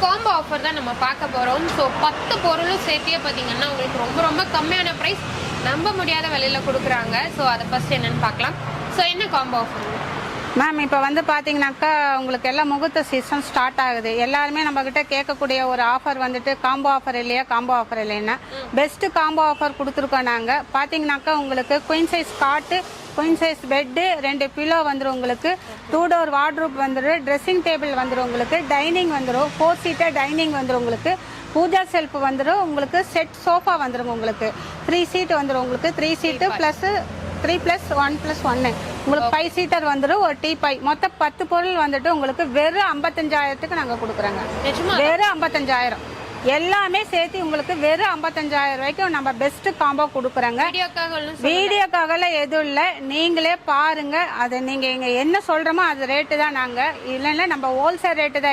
Combo offer தான் நம்ம பார்க்க போகிறோம். ஸோ 10 பொருளும் சேர்த்தியே பார்த்தீங்கன்னா உங்களுக்கு ரொம்ப ரொம்ப கம்மியான ப்ரைஸ், நம்ப முடியாத விலையில் கொடுக்குறாங்க. ஸோ அதை ஃபஸ்ட் என்னென்னு பார்க்கலாம். ஸோ என்ன காம்போ ஆஃபர் மேம்? இப்போ வந்து பார்த்தீங்கன்னாக்கா உங்களுக்கு எல்லாம் முகூர்த்த சீசன் ஸ்டார்ட் ஆகுது. எல்லாருமே நம்மக்கிட்ட கேட்கக்கூடிய ஒரு ஆஃபர் வந்துட்டு காம்போ ஆஃபர் இல்லையா, காம்போ ஆஃபர் இல்லைன்னா பெஸ்ட்டு காம்போ ஆஃபர் கொடுத்துருக்கோம். நாங்கள் பார்த்தீங்கன்னாக்கா உங்களுக்கு குயின் சைஸ் காட்டு, குயின் சைஸ் பெட்டு, 2 பில்லோ வந்துடும் உங்களுக்கு, 2 டோர் வார்ட்ரூப் வந்துடும், ட்ரெஸ்ஸிங் டேபிள் வந்துடும் உங்களுக்கு, டைனிங் வந்துடும், 4 சீட்டர் டைனிங் வந்துடும் உங்களுக்கு, பூஜா செல்ஃப் வந்துடும் உங்களுக்கு, செட் சோஃபா வந்துடும் உங்களுக்கு, 3 சீட் வந்துடும் உங்களுக்கு, 3 சீட்டு ப்ளஸ் 3+1+1 உங்களுக்கு 5 சீட்டர் வந்துடும், ஒரு டீ-பை. மொத்தம் 10 பொருள் வந்துட்டு உங்களுக்கு வெறும் 55,000க்கு நாங்கள் கொடுக்குறோங்க. வெறும் 55,000 எல்லாமே சேர்த்து உங்களுக்கு வெறும் 55,000 ரூபாய்க்கு நம்ம பெஸ்ட் காம்போ கொடுக்குறோங்க. வீடியோக்காகலாம் எதுவும் இல்லை, நீங்களே பாருங்க. அதை நீங்கள் இங்கே என்ன சொல்கிறோமோ அது ரேட்டு தான். நாங்கள் இல்லைன்னா நம்ம ஹோல்சேல் ரேட்டு தான்.